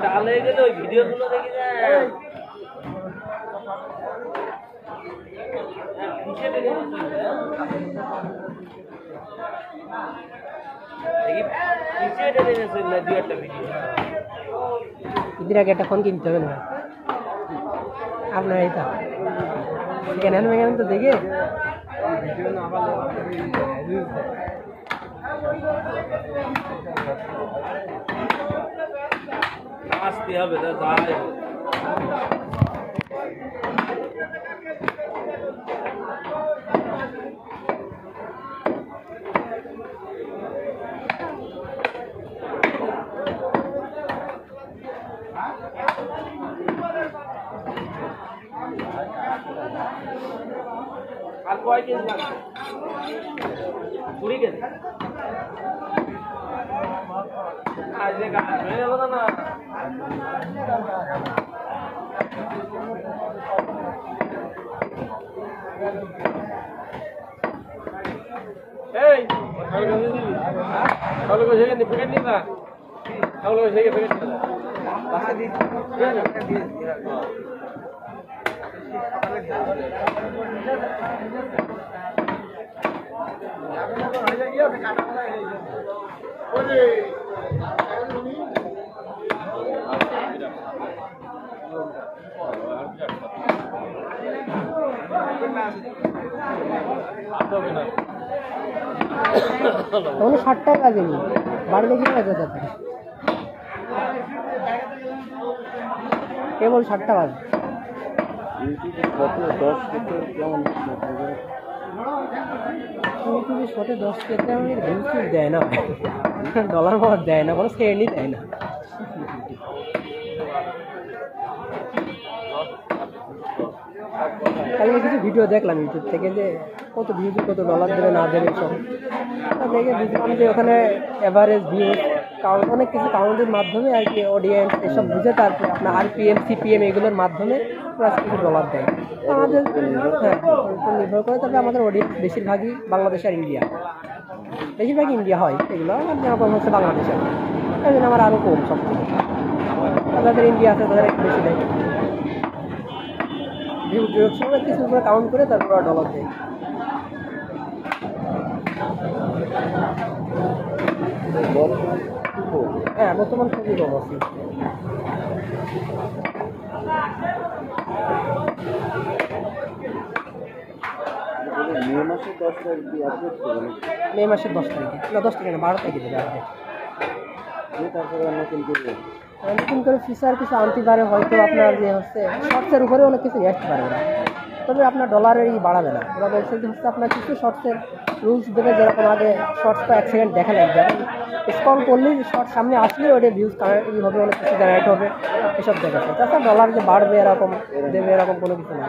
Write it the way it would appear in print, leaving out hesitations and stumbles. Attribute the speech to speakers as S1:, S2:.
S1: ডালে গেলে ওই ভিডিওগুলো দেখি না
S2: ঈদের আগে একটা ফোন কিনতে হবে না আপনার এইটা কেনেন মেকেন তো দেখে
S1: আসতে হবে আর কয় কেজি লাগবে 20 কেজি আজ দেখা হয়ে গেল না এই খাওয়া গেছে দিবি হ্যাঁ খাওয়া গেছে কেন প্যাকেট নিবা খাওয়া গেছে কেন প্যাকেট নিবা বাসা দি
S2: তখন 60 টাকা বাজেনি বাড়িতে কি বাজে যাচ্ছে কেবল 60 টাকা বাজে ইউটিউবে শটে 10 কেতে আমাদের ভিউজ দেয় না ডলার পাওয়ার দেয় না কোনো সেন্ডই দেয় না কালকে কিছু ভিডিও দেখলাম ইউটিউব থেকে যে কত ভিউজ কত ডলার দেবে না দেবে সব দেখে বুঝলাম যে ওখানে অ্যাভারেজ ভিউজ কাউন্ট অনেক কিছু কাউন্টের মাধ্যমে আর কি অডিয়েন্স এসব বুঝে তারপরে আপনার আরপিএম সিপিএম এগুলোর মাধ্যমে প্লাস কিছু ডলার দেয় আমাদের হ্যাঁ নির্ভর করে তবে আমাদের অডিয়েন্স বেশিরভাগই বাংলাদেশ আর ইন্ডিয়া বেশিরভাগই ইন্ডিয়া হয় এগুলো যেরকম হচ্ছে বাংলাদেশে তাই জন্য আমার আরও কম সব থেকে যাদের ইন্ডিয়া আছে তাদের একটু বেশি দেয় ভিউ সব কিছু উপরে কাউন্ট করে তারপর ডলার দেয় হ্যাঁ বর্তমান খুবই কম আছে মে মাসের 10 তারিখে না 10 তারিখে না 12 তারিখে দেবে নতুন করে ফিচার কিছু আনতে পারে হয়তো আপনার যে হচ্ছে শর্টসের উপরে অনেক কিছু আসতে পারে ওরা তবে আপনার ডলারের বাড়াবে না ওরা বলছে যে হচ্ছে আপনার কিছু শর্টসের রুলস দেবে যেরকম আগে শর্টসটা 1 সেকেন্ড দেখা লাগবে স্ক্রল করলেই শর্ট সামনে আসলে ওটা ভিউজ কানেক্ট হবে অনেক কিছু জেনারেট হবে এসব দেখাচ্ছে তাছাড়া ডলার যে বাড়বে এরকম দেবে এরকম কোনো কিছু না